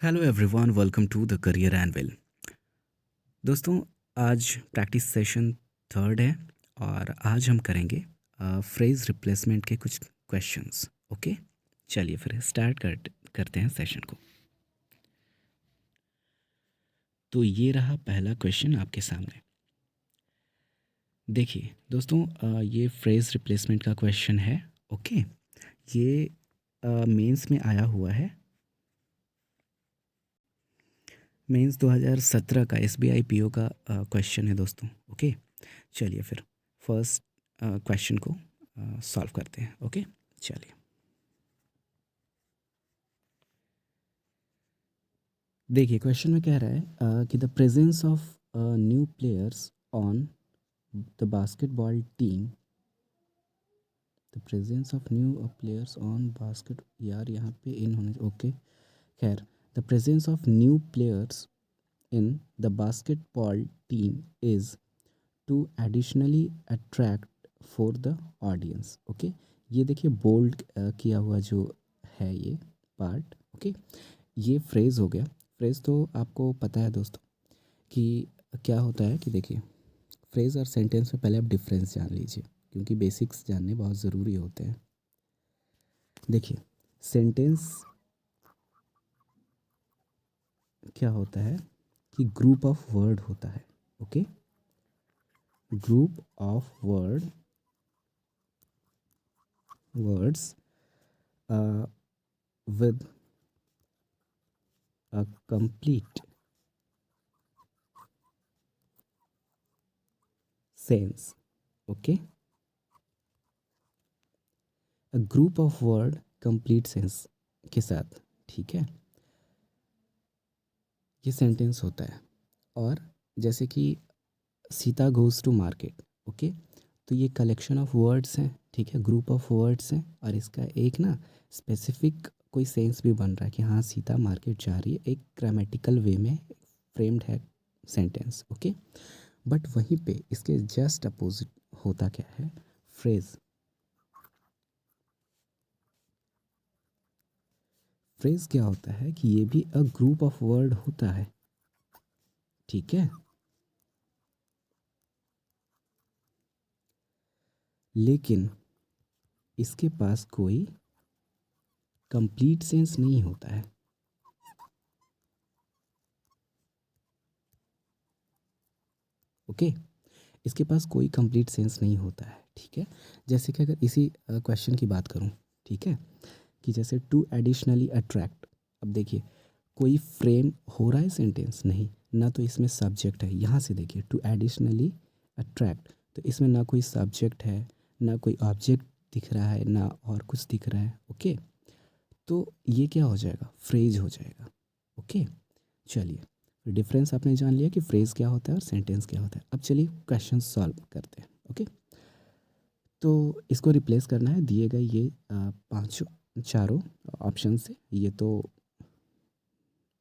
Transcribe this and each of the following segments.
Hello everyone, welcome to the career anvil. दोस्तों, आज practice session third है और आज हम करेंगे फ्रेज रिप्लेसमेंट के कुछ क्वेश्चंस। ओके, चलिए फिर करते हैं सेशन को। तो ये रहा पहला क्वेश्चन आपके सामने। देखिए दोस्तों, ये फ्रेज रिप्लेसमेंट का क्वेश्चन है। ओके, ये मेंस में आया हुआ है। मेंस 2017 का एसबीआई पीओ का क्वेश्चन है दोस्तों। ओके, चलिए फिर फर्स्ट क्वेश्चन को सॉल्व करते हैं। ओके, चलिए। देखिए क्वेश्चन में कह रहा है कि the presence of new players on the basketball team. The presence of new players on basket, यार यहाँ पे इन होने, ओके खैर। The presence of new players in the basketball team is to additionally attract for the audience. Okay, ये देखिए bold किया हुआ जो है ये पार्ट। ओके, ये फ्रेज़ हो गया। फ्रेज़ तो आपको पता है दोस्तों कि क्या होता है कि देखिए फ्रेज़ और सेंटेंस में पहले आप डिफरेंस जान लीजिए, क्योंकि बेसिक्स जानने बहुत ज़रूरी होते हैं। देखिए सेंटेंस क्या होता है कि ग्रुप ऑफ वर्ड होता है। Okay, group of words with a complete sense। Okay, a group of word complete sense के साथ, ठीक है, ये सेंटेंस होता है। और जैसे कि Sita goes to market. Okay, तो ये कलेक्शन ऑफ वर्ड्स हैं, ठीक है, ग्रुप ऑफ वर्ड्स हैं, और इसका एक ना स्पेसिफिक कोई सेंस भी बन रहा है कि हाँ सीता मार्केट जा रही है, एक ग्रामेटिकल वे में फ्रेम्ड है सेंटेंस। ओके, बट वहीं पे इसके जस्ट अपोजिट होता क्या है, फ्रेज़। फ्रेज़ क्या होता है कि ये भी अ ग्रुप ऑफ वर्ड होता है, ठीक है, लेकिन इसके पास कोई कंप्लीट सेंस नहीं होता है। ओके, इसके पास कोई कंप्लीट सेंस नहीं होता है, ठीक है। जैसे कि अगर इसी क्वेश्चन की बात करूं, ठीक है, कि जैसे टू एडिशनली अट्रैक्ट। अब देखिए कोई फ्रेम हो रहा है सेंटेंस नहीं, ना तो इसमें सब्जेक्ट है। यहाँ से देखिए टू एडिशनली अट्रैक्ट, तो इसमें ना कोई सब्जेक्ट है, ना कोई ऑब्जेक्ट दिख रहा है, ना और कुछ दिख रहा है। ओके, तो ये क्या हो जाएगा, फ्रेज हो जाएगा। ओके, चलिए डिफरेंस आपने जान लिया कि फ्रेज क्या होता है और सेंटेंस क्या होता है। अब चलिए क्वेश्चन सॉल्व करते हैं। ओके, तो इसको रिप्लेस करना है दिए गए ये पांचों चारों ऑप्शन से। ये तो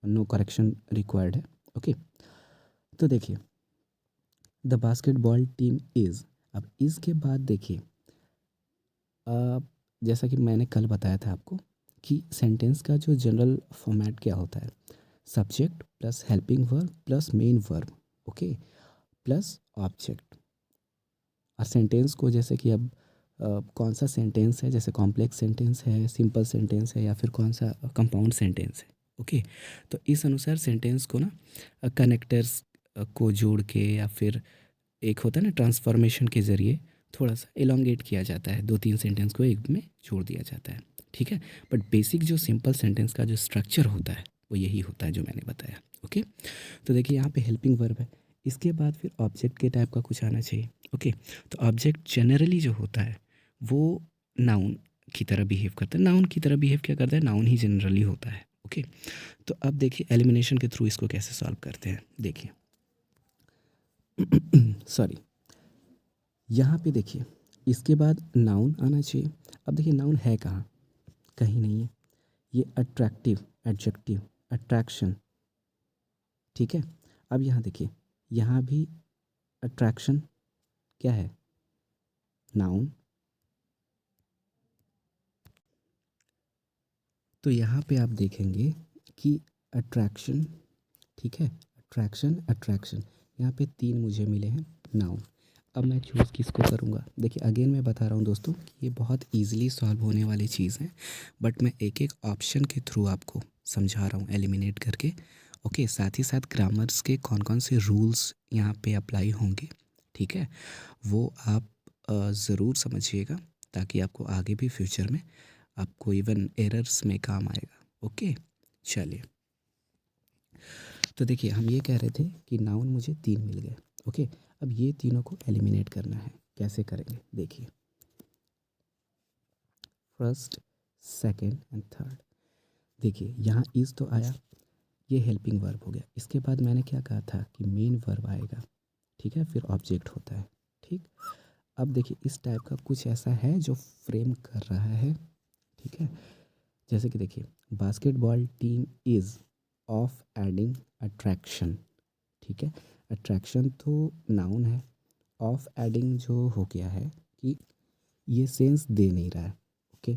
नो करेक्शन रिक्वायर्ड है। ओके, तो देखिए द बास्केटबॉल टीम इज़। अब इसके बाद देखिए अ, जैसा कि मैंने कल बताया था आपको कि सेंटेंस का जो जनरल फॉर्मेट क्या होता है, subject plus helping verb plus main verb, okay, plus object. और सेंटेंस को जैसे कि अब कौन सा सेंटेंस है, जैसे कॉम्प्लेक्स सेंटेंस है, सिंपल सेंटेंस है, या फिर कौन सा कंपाउंड सेंटेंस है। ओके, तो इस अनुसार सेंटेंस को ना कनेक्टर्स को जोड़ के, या फिर एक होता है ना ट्रांसफॉर्मेशन के ज़रिए थोड़ा सा एलोंगेट किया जाता है, दो तीन सेंटेंस को एक में जोड़ दिया जाता है, ठीक है। बट बेसिक जो सिंपल सेंटेंस का जो स्ट्रक्चर होता है वो यही होता है जो मैंने बताया। ओके, तो देखिए यहाँ पे हेल्पिंग वर्ब है, इसके बाद फिर ऑब्जेक्ट के टाइप का कुछ आना चाहिए। ओके, तो ऑब्जेक्ट जनरली जो होता है वो नाउन की तरह बिहेव करता है। नाउन की तरह बिहेव क्या करता है, नाउन ही जनरली होता है। ओके, तो अब देखिए एलिमिनेशन के थ्रू इसको कैसे सॉल्व करते हैं। देखिए सॉरी, यहाँ पे देखिए इसके बाद नाउन आना चाहिए। अब देखिए नाउन है कहाँ, कहीं नहीं है। ये अट्रैक्टिव, एडजेक्टिव, अट्रैक्शन, ठीक है। अब यहाँ देखिए, यहाँ भी अट्रैक्शन क्या है, नाउन। तो यहाँ पे आप देखेंगे कि अट्रैक्शन, ठीक है, अट्रैक्शन अट्रैक्शन, यहाँ पे 3 मुझे मिले हैं नाउन। अब मैं चूज़ किसको करूँगा? देखिए अगेन मैं बता रहा हूँ दोस्तों, ये बहुत ईज़िली सॉल्व होने वाली चीज़ है, बट मैं एक-एक ऑप्शन के थ्रू आपको समझा रहा हूँ एलिमिनेट करके। ओके, साथ ही साथ ग्रामर्स के कौन-कौन से रूल्स यहाँ पे अप्लाई होंगे, ठीक है? वो आप ज़रूर समझिएगा, ताकि आपको आगे भी फ्यूचर में आपको इवन एरर्स में काम आएगा। ओके, चलिए। तो देखिए हम ये कह रहे थे कि नाउन मुझे 3 मिल गए। ओके, अब ये तीनों को एलिमिनेट करना है। कैसे करेंगे? देखिए, फर्स्ट, सेकंड एंड थर्ड। देखिए यहाँ इज़ तो आया, ये हेल्पिंग वर्ब हो गया। इसके बाद मैंने क्या कहा था कि मेन वर्ब आएगा, ठीक है, फिर ऑब्जेक्ट होता है, ठीक। अब देखिए इस टाइप का कुछ ऐसा है जो फ्रेम कर रहा है, ठीक है। जैसे कि देखिए, basketball team is of adding attraction, ठीक है। अट्रैक्शन तो नाउन है, ऑफ एडिंग जो हो गया है कि ये सेंस दे नहीं रहा है। ओके,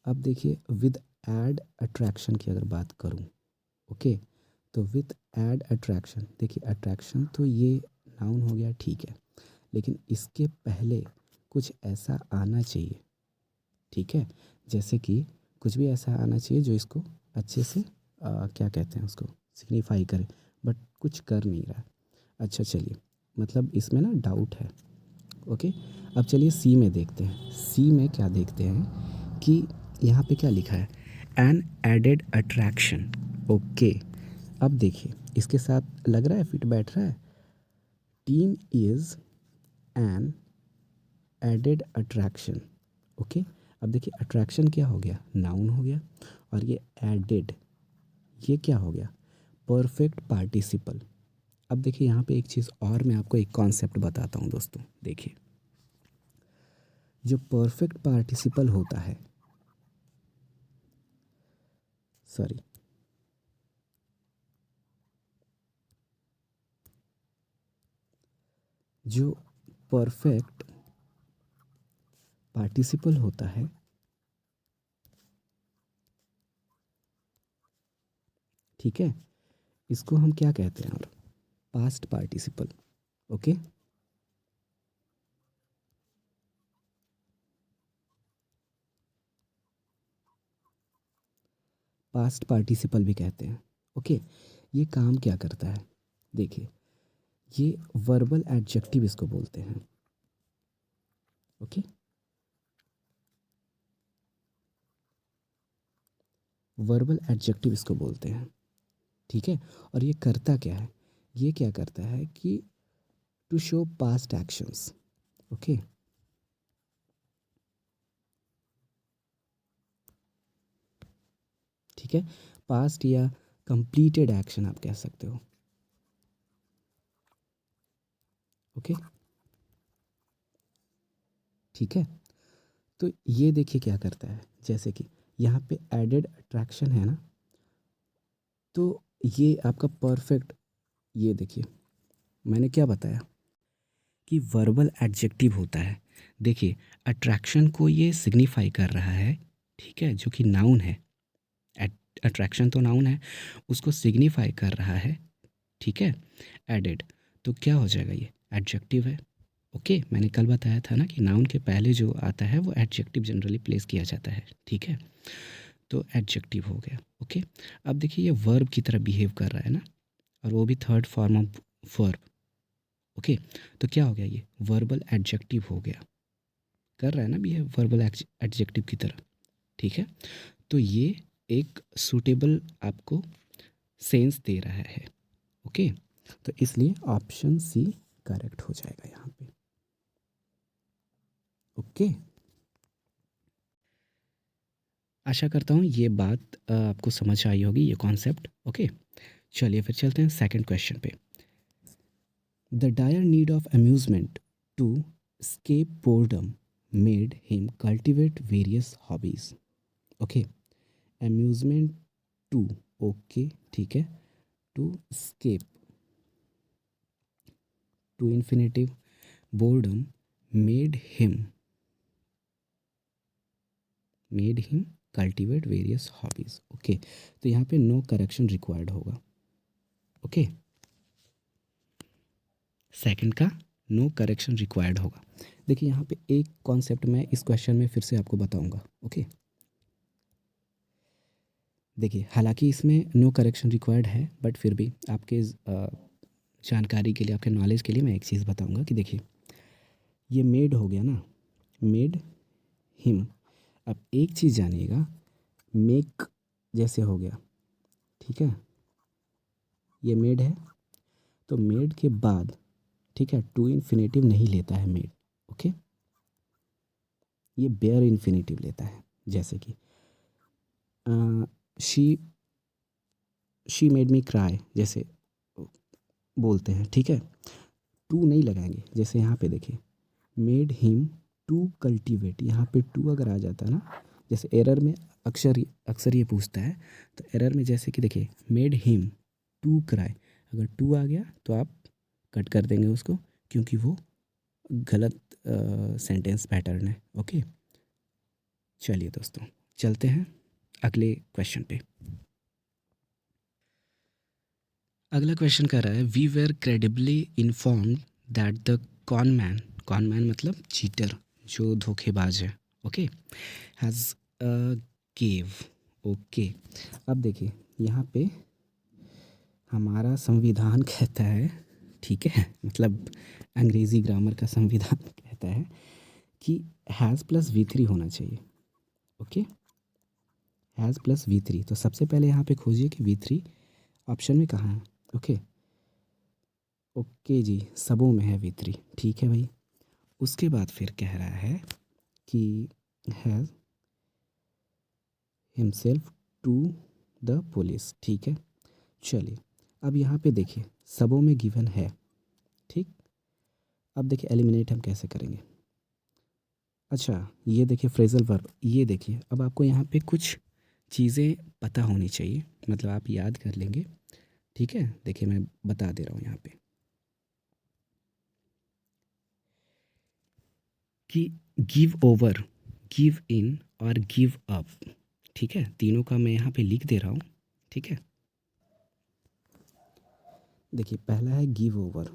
अब देखिए विद एड अट्रैक्शन की अगर बात करूँ, ओके, तो विद एड अट्रैक्शन, देखिए अट्रैक्शन तो ये नाउन हो गया, ठीक है, लेकिन इसके पहले कुछ ऐसा आना चाहिए, ठीक है, जैसे कि कुछ भी ऐसा आना चाहिए जो इसको अच्छे से क्या कहते हैं उसको सिग्निफाई करे, बट कुछ कर नहीं रहा है। अच्छा चलिए, मतलब इसमें ना डाउट है। ओके, अब चलिए सी में देखते हैं। सी में क्या देखते हैं कि यहाँ पे क्या लिखा है, एन एडेड अट्रैक्शन। ओके, अब देखिए इसके साथ लग रहा है फिट बैठ रहा है, team is an added attraction. Okay, अब देखिए अट्रैक्शन क्या हो गया, नाउन हो गया, और ये एडेड, ये क्या हो गया, परफेक्ट पार्टिसिपल। अब देखिए यहाँ पे एक चीज़ और मैं आपको एक कॉन्सेप्ट बताता हूँ दोस्तों। देखिए जो परफेक्ट पार्टिसिपल होता है, सॉरी, जो परफेक्ट पार्टिसिपल होता है, ठीक है, इसको हम क्या कहते हैं, और past participle. Okay, past participle भी कहते हैं। ओके, ये काम क्या करता है, देखिए ये वर्बल एडजेक्टिव इसको बोलते हैं। ओके, वर्बल एडजेक्टिव इसको बोलते हैं, ठीक है। और ये करता क्या है, ये क्या करता है कि to show past actions. Okay, ठीक है, पास्ट या कंप्लीटेड एक्शन आप कह सकते हो। ओके, ठीक है, तो ये देखिए क्या करता है, जैसे कि यहाँ पे एडेड अट्रैक्शन है ना, तो ये आपका परफेक्ट, ये देखिए मैंने क्या बताया कि वर्बल एडजेक्टिव होता है। देखिए अट्रैक्शन को ये सिग्निफाई कर रहा है, ठीक है, जो कि नाउन है। अट्रैक्शन तो नाउन है, उसको सिग्निफाई कर रहा है, ठीक है, एडेड, तो क्या हो जाएगा, ये एडजेक्टिव है। ओके, मैंने कल बताया था ना कि नाउन के पहले जो आता है वो एडजेक्टिव जनरली प्लेस किया जाता है, ठीक है, तो एडजेक्टिव हो गया। ओके, अब देखिए ये वर्ब की तरह बिहेव कर रहा है ना, और वो भी third form of verb. Okay, तो क्या हो गया, ये वर्बल एडजेक्टिव हो गया, कर रहा है ना बिहेव वर्बल एडजेक्टिव की तरह, ठीक है, तो ये एक सूटेबल आपको सेंस दे रहा है। ओके, तो इसलिए ऑप्शन सी करेक्ट हो जाएगा यहाँ पे। ओके, आशा करता हूँ ये बात आपको समझ आई होगी, ये कॉन्सेप्ट। ओके, चलिए फिर चलते हैं सेकंड क्वेश्चन पे। The dire need of amusement to escape boredom made him cultivate various hobbies. Okay, amusement to, okay, ठीक है, to escape, to infinitive, boredom made him, cultivate various hobbies. Okay, तो यहाँ पे नो करेक्शन रिक्वायर्ड होगा। Okay, second का no correction required होगा। देखिए यहाँ पे एक कॉन्सेप्ट मैं इस क्वेश्चन में फिर से आपको बताऊंगा। ओके, देखिए हालांकि इसमें नो करेक्शन रिक्वायर्ड है, बट फिर भी आपके जानकारी के लिए, आपके नॉलेज के लिए मैं एक चीज़ बताऊंगा कि देखिए ये मेड हो गया ना, मेड हिम। अब एक चीज़ जानिएगा, मेक जैसे हो गया, ठीक है, ये मेड है, तो मेड के बाद, ठीक है, टू इन्फिनेटिव नहीं लेता है मेड। ओके, ये बेयर इन्फिनेटिव लेता है। जैसे कि she she made me cry जैसे बोलते हैं, ठीक है, टू नहीं लगाएंगे। जैसे यहाँ पे देखिए मेड हिम टू कल्टीवेट, यहाँ पे टू अगर आ जाता है ना, जैसे एरर में अक्सर ये पूछता है, तो एरर में जैसे कि देखिए मेड हिम टू क्राई, अगर टू आ गया तो आप कट कर देंगे उसको, क्योंकि वो गलत सेंटेंस पैटर्न है। ओके, चलिए दोस्तों चलते हैं अगले क्वेश्चन पे। अगला क्वेश्चन कह रहा है we were credibly informed that the con man मतलब चीटर, जो धोखेबाज है, ओके, हैज़ गेव। ओके, अब देखिए यहाँ पे हमारा संविधान कहता है, ठीक है, मतलब अंग्रेज़ी ग्रामर का संविधान कहता है कि हैज़ प्लस V3 होना चाहिए। ओके, हैज़ प्लस V3, तो सबसे पहले यहाँ पे खोजिए कि V3 ऑप्शन में कहाँ है। ओके, ओके जी, सबों में है V3, ठीक है भाई। उसके बाद फिर कह रहा है कि has himself to the police, ठीक है। चलिए अब यहाँ पे देखिए सबों में गिवन है, ठीक। अब देखिए एलिमिनेट हम कैसे करेंगे। अच्छा, ये देखिए फ्रेजल वर्ब, ये देखिए अब आपको यहाँ पे कुछ चीज़ें पता होनी चाहिए, मतलब आप याद कर लेंगे, ठीक है। देखिए मैं बता दे रहा हूँ यहाँ पे कि गिव ओवर, गिव इन और गिव अप, ठीक है, तीनों का मैं यहाँ पे लिख दे रहा हूँ, ठीक है। देखिए पहला है गिव ओवर,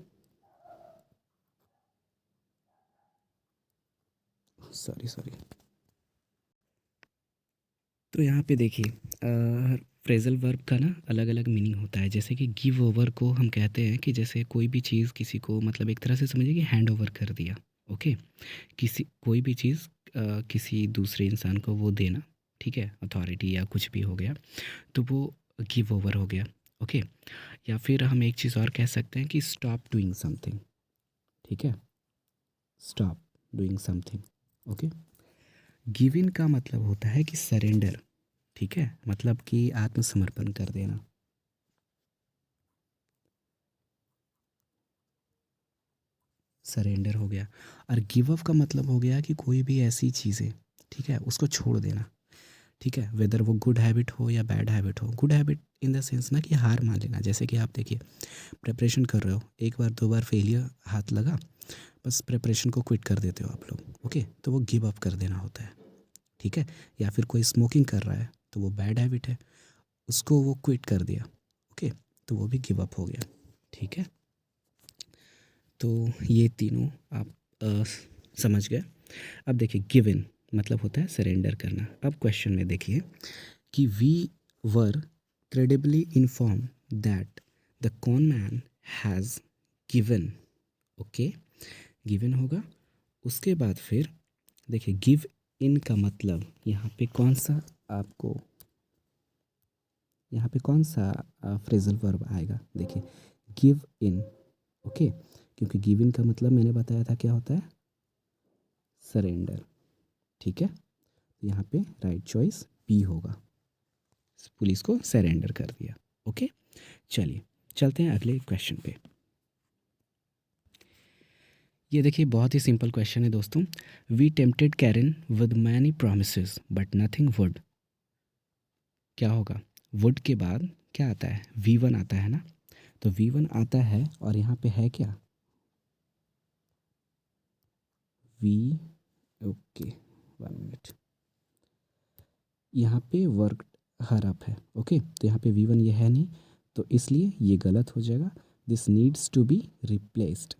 सॉरी सॉरी, तो यहाँ पे देखिए फ्रेजल वर्ब का ना अलग अलग मीनिंग होता है। जैसे कि गिव ओवर को हम कहते हैं कि जैसे कोई भी चीज़ किसी को, मतलब एक तरह से समझिए कि हैंड ओवर कर दिया। ओके, किसी कोई भी चीज़ किसी दूसरे इंसान को वो देना, ठीक है, अथॉरिटी या कुछ भी हो गया, तो वो गिव ओवर हो गया। ओके, या फिर हम एक चीज़ और कह सकते हैं कि स्टॉप डूइंग समथिंग, ठीक है, stop doing something. Okay, give in का मतलब होता है कि सरेंडर, ठीक है, मतलब कि आत्मसमर्पण कर देना। सरेंडर हो गया। और गिव अप का मतलब हो गया कि कोई भी ऐसी चीज़ें, ठीक है, उसको छोड़ देना, ठीक है, वेदर वो गुड हैबिट हो या बैड हैबिट हो। Good habit in the sense ना कि हार मान लेना, जैसे कि आप देखिए प्रिपरेशन कर रहे हो, एक बार दो बार फेलियर हाथ लगा, बस प्रिपरेशन को क्विट कर देते हो आप लोग। ओके, तो वो गिव अप कर देना होता है, ठीक है। या फिर कोई स्मोकिंग कर रहा है तो वो बैड हैबिट है, उसको वो क्विट कर दिया, ओके, तो वो भी गिव अप हो गया, ठीक है। तो ये तीनों आप समझ गए। अब देखिए गिवन मतलब होता है सरेंडर करना। अब क्वेश्चन में देखिए कि we were credibly informed that the con man has given. Okay, given होगा। उसके बाद फिर देखिए गिव इन का मतलब यहाँ पे कौन सा, आपको यहाँ पे कौन सा फ्रेजल वर्ब आएगा। देखिए गिव इन, ओके, क्योंकि गिव इन का मतलब मैंने बताया था क्या होता है, सरेंडर, ठीक है। तो यहाँ पे राइट चॉइस बी होगा, पुलिस को सरेंडर कर दिया। ओके, चलिए चलते हैं अगले क्वेश्चन पे। ये देखिए बहुत ही सिंपल क्वेश्चन है दोस्तों। We tempted Karen with many promises but nothing would. क्या होगा, वुड के बाद क्या आता है, V1 आता है ना, तो V1 आता है और यहाँ पे है क्या, वी, ओके 1 मिनट, यहाँ पे वर्क हर अप है। ओके, तो यहाँ पे V1 ये है नहीं, तो इसलिए ये गलत हो जाएगा। This needs to be replaced.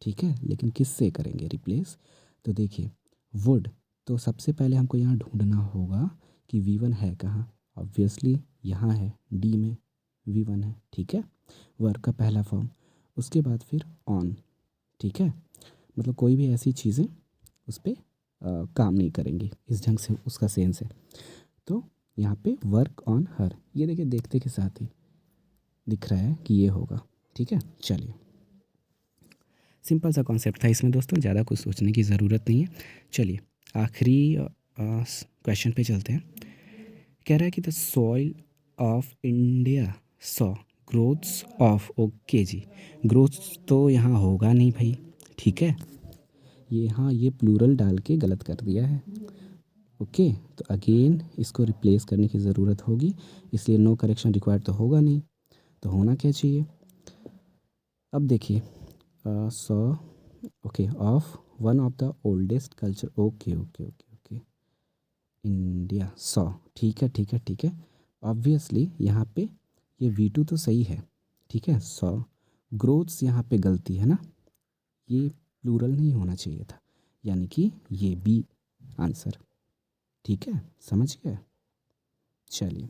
ठीक है, लेकिन किससे करेंगे रिप्लेस? तो देखिए वुड, तो सबसे पहले हमको यहाँ ढूंढना होगा कि V1 है कहाँ। ऑब्वियसली यहाँ है, डी में V1 है। ठीक है, वर्क का पहला फॉर्म। उसके बाद फिर ऑन। ठीक है, मतलब कोई भी ऐसी चीज़ें उस पर काम नहीं करेंगी, इस ढंग से उसका सेंस है। तो यहाँ पे वर्क ऑन हर, ये देखिए देखते के साथ ही दिख रहा है कि ये होगा। ठीक है, चलिए सिंपल सा कॉन्सेप्ट था इसमें दोस्तों, ज़्यादा कुछ सोचने की ज़रूरत नहीं है। चलिए आखिरी क्वेश्चन पे चलते हैं। कह रहा है कि the soil of India saw growths of, okay जी, ग्रोथ्स तो यहाँ होगा नहीं भाई। ठीक है, ये हाँ ये प्लूरल डाल के गलत कर दिया है। ओके, तो अगेन इसको रिप्लेस करने की ज़रूरत होगी, इसलिए नो करेक्शन रिक्वायर्ड तो होगा नहीं, तो होना क्या चाहिए? अब देखिए so okay of one of the oldest culture, okay okay okay okay India so, ठीक है ठीक है ठीक है। ऑब्वियसली यहाँ पे ये V2 तो सही है। ठीक है, सो ग्रोथ्स यहाँ पे गलती है ना, ये प्लूरल नहीं होना चाहिए था, यानी कि ये बी आंसर। ठीक है, समझ गए? चलिए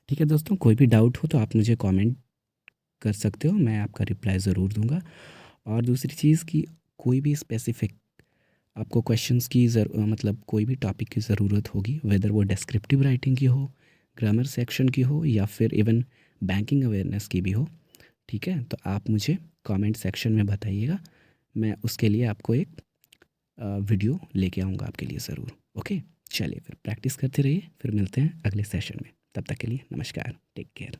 ठीक है दोस्तों, कोई भी डाउट हो तो आप मुझे कमेंट कर सकते हो, मैं आपका रिप्लाई ज़रूर दूंगा। और दूसरी चीज़ कि कोई भी स्पेसिफिक आपको क्वेश्चंस की मतलब कोई भी टॉपिक की ज़रूरत होगी, वेदर वो डिस्क्रिप्टिव राइटिंग की हो, ग्रामर सेक्शन की हो, या फिर इवन बैंकिंग अवेयरनेस की भी हो, ठीक है, तो आप मुझे कमेंट सेक्शन में बताइएगा। मैं उसके लिए आपको एक वीडियो लेके आऊँगा आपके लिए ज़रूर। ओके, चलिए फिर प्रैक्टिस करते रहिए, फिर मिलते हैं अगले सेशन में। तब तक के लिए नमस्कार, टेक केयर।